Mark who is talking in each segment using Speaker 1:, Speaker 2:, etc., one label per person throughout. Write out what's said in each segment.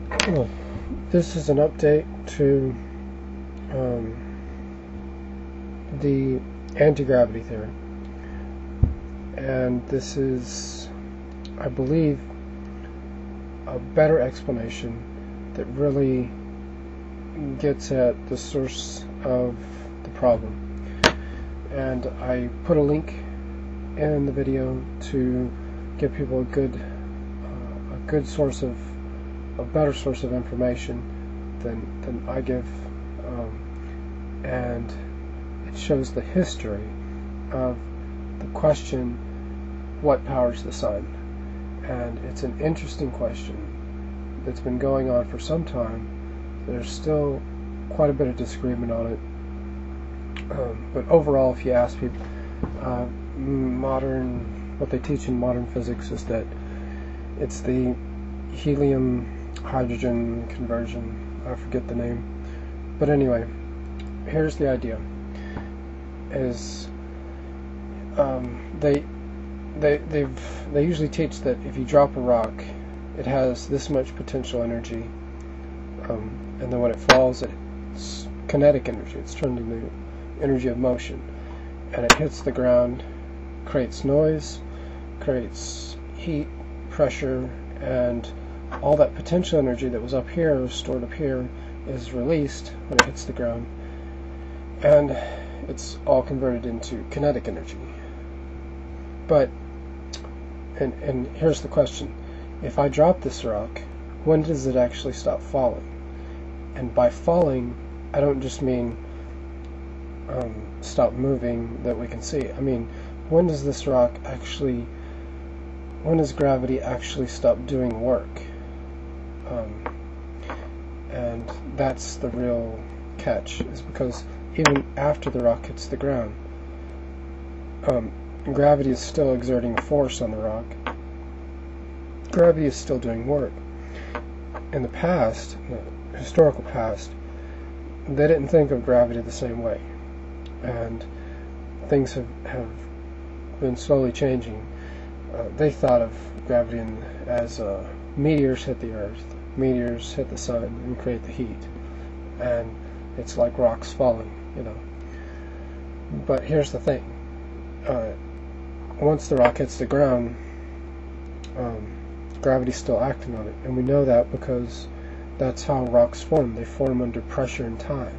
Speaker 1: Well, this is an update to the anti-gravity theory, and this is, I believe, a better explanation that really gets at the source of the problem. And I put a link in the video to give people a better source of information than I give, and it shows the history of the question, what powers the sun? And it's an interesting question that's been going on for some time. There's still quite a bit of disagreement on it, but overall, if you ask people, what they teach in modern physics is that it's the helium-hydrogen conversion. I forget the name, but anyway, here's the idea: is they usually teach that if you drop a rock, it has this much potential energy, and then when it falls, it's kinetic energy. It's turned into energy of motion, and it hits the ground, creates noise, creates heat, pressure, and all that potential energy that was up here, stored up here, is released when it hits the ground, and it's all converted into kinetic energy. But and here's the question: if I drop this rock, when does it actually stop falling? And by falling, I don't just mean stop moving that we can see. I mean, when does gravity actually stop doing work? And that's the real catch, is because even after the rock hits the ground, gravity is still exerting a force on the rock. Gravity is still doing work. In the past, the historical past, they didn't think of gravity the same way, and things have been slowly changing. They thought of gravity as meteors hit the earth, meteors hit the sun and create the heat, and it's like rocks falling, But here's the thing: once the rock hits the ground, gravity's still acting on it, and we know that because that's how rocks form. They form under pressure and time.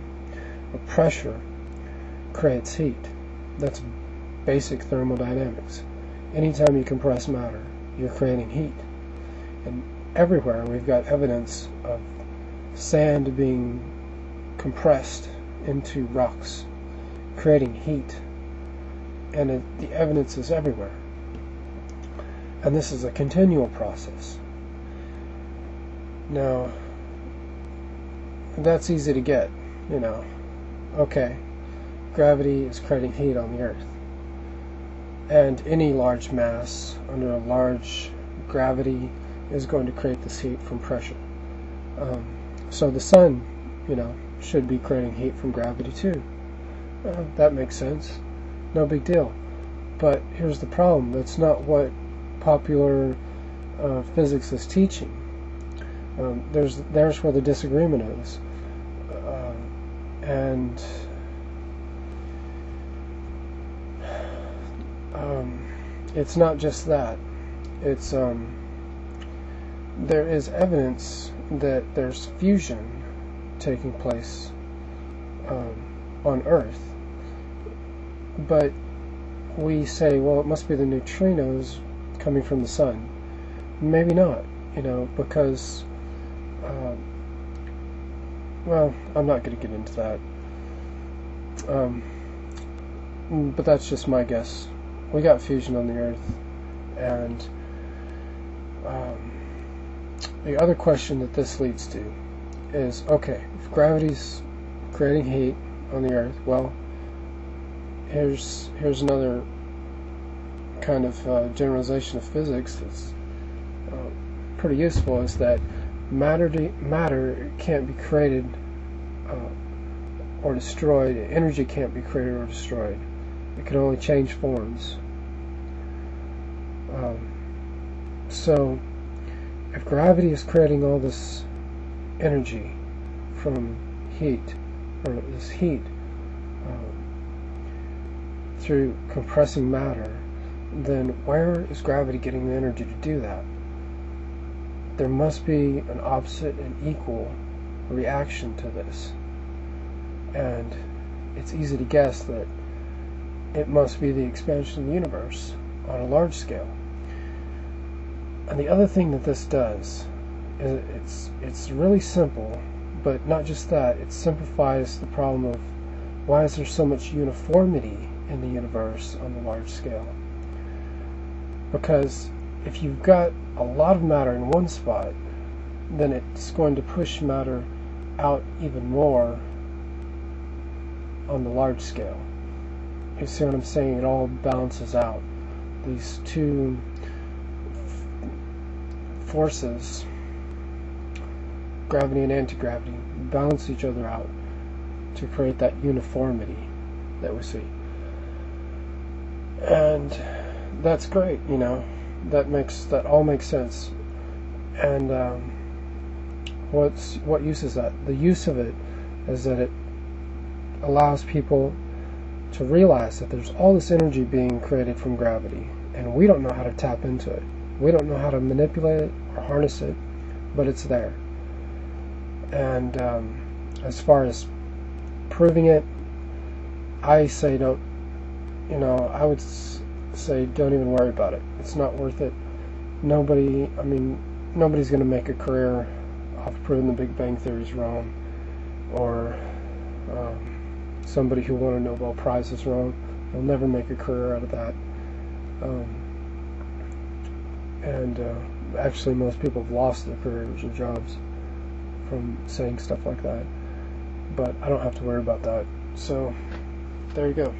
Speaker 1: But pressure creates heat. That's basic thermodynamics. Anytime you compress matter, you're creating heat. And everywhere we've got evidence of sand being compressed into rocks, creating heat. And the evidence is everywhere. And this is a continual process. Now, that's easy to get, Okay, gravity is creating heat on the Earth. And any large mass under a large gravity is going to create this heat from pressure. So the sun, should be creating heat from gravity too. That makes sense. No big deal. But here's the problem: that's not what popular physics is teaching. There's where the disagreement is, and it's not just that. It's there is evidence that there's fusion taking place on Earth, but we say, well, it must be the neutrinos coming from the sun. Maybe not, because well, I'm not going to get into that, but that's just my guess. We got fusion on the Earth, and the other question that this leads to is, okay, if gravity's creating heat on the Earth, well, here's another kind of generalization of physics that's pretty useful, is that matter can't be created or destroyed. Energy can't be created or destroyed. It can only change forms. So if gravity is creating all this energy from heat, or this heat, through compressing matter, then where is gravity getting the energy to do that? There must be an opposite and equal reaction to this. And it's easy to guess that it must be the expansion of the universe on a large scale. And the other thing that this does is it's really simple, but not just that, it simplifies the problem of why is there so much uniformity in the universe on the large scale. Because if you've got a lot of matter in one spot, then it's going to push matter out even more on the large scale. You see what I'm saying? It all balances out. These two forces, gravity and anti-gravity, balance each other out to create that uniformity that we see. And that's great, you know. That all makes sense. And what use is that? The use of it is that it allows people to realize that there's all this energy being created from gravity, and we don't know how to tap into it. We don't know how to manipulate it or harness it, but it's there. And as far as proving it, I say don't. You know, I would say don't even worry about it. It's not worth it. Nobody's going to make a career off proving the Big Bang Theory is wrong, or somebody who won a Nobel Prize is wrong. They'll never make a career out of that. Actually, most people have lost their careers or jobs from saying stuff like that. But I don't have to worry about that. So, there you go.